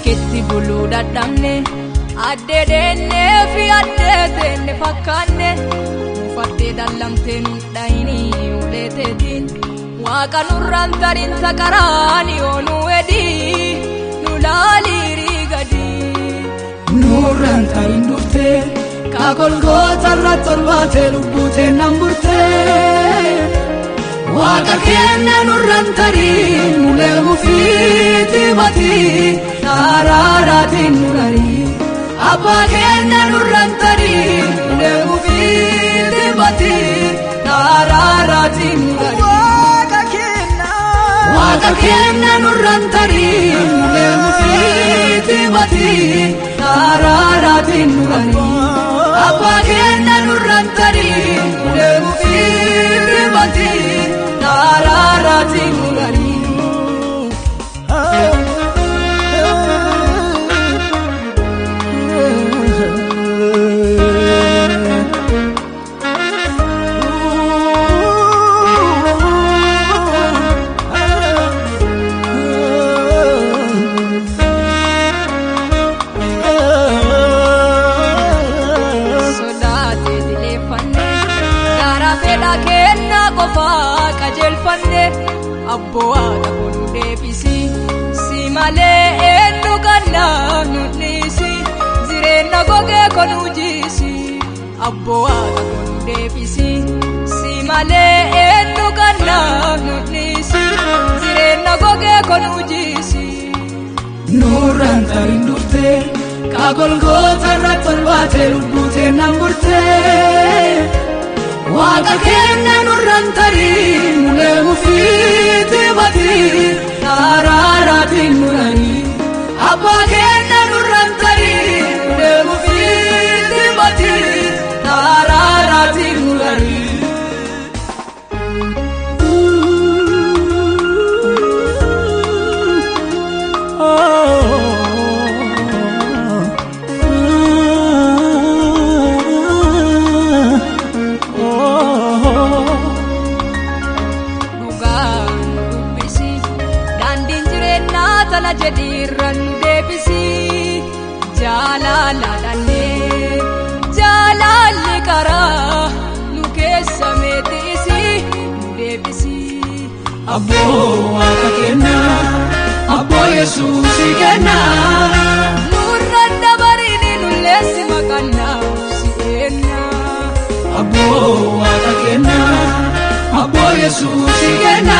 ketti buluu dadhabne addee deennee fi addee teenne fakkaanne mufattee dallamtee nu dhayini uleeteetiin waaqa nurraan tarin sakaraani oonuu edii nu laaliirii gadii nurraan tarin dhuftee kaagolgoota irra tolbaatee lubbuutee nan burtee waaqa keenya nurraan tarin muleemu fiiti batii naaraaraatiin nurarii abbaa keenya nurraan tarin muleemu fiiti batii naaraaraatiin nurarii waaqa keenya nurraan tarin muleemu fiiti batii naaraaraatiin nurarii abbaa keenya nurraan tarin muleemu fiiti batii naaraaraatiin nurarii Abbo waaqa kunu deebisi si malee eenyu gannaaf nu dhiisi jireenya gogee kunu jiisi abbo waaqa kunu deebisi si malee eenyu gannaaf nu dhiisi jireenya gogee kunu jiisi nurraan tarin dhuftee kaagolgoota irra tolbaatee lubbuutee nan burtee waaqa keenya nurraan tarin muleemu fiiti batii naaraaraatiin nuranii abbaa keenya nurraan tarin muleemu fiiti batii naaraaraatiin nuranii jedhiirran nu deebisi jaalalaadhannee jaalalli karaa nu keessa meetiisi nu deebisi abboo waaqa keenya abboo yesuusi kenna nurraan dabarini nulleessi maqannaaf si eenna abboo waaqa keenya abboo yesuusi kenna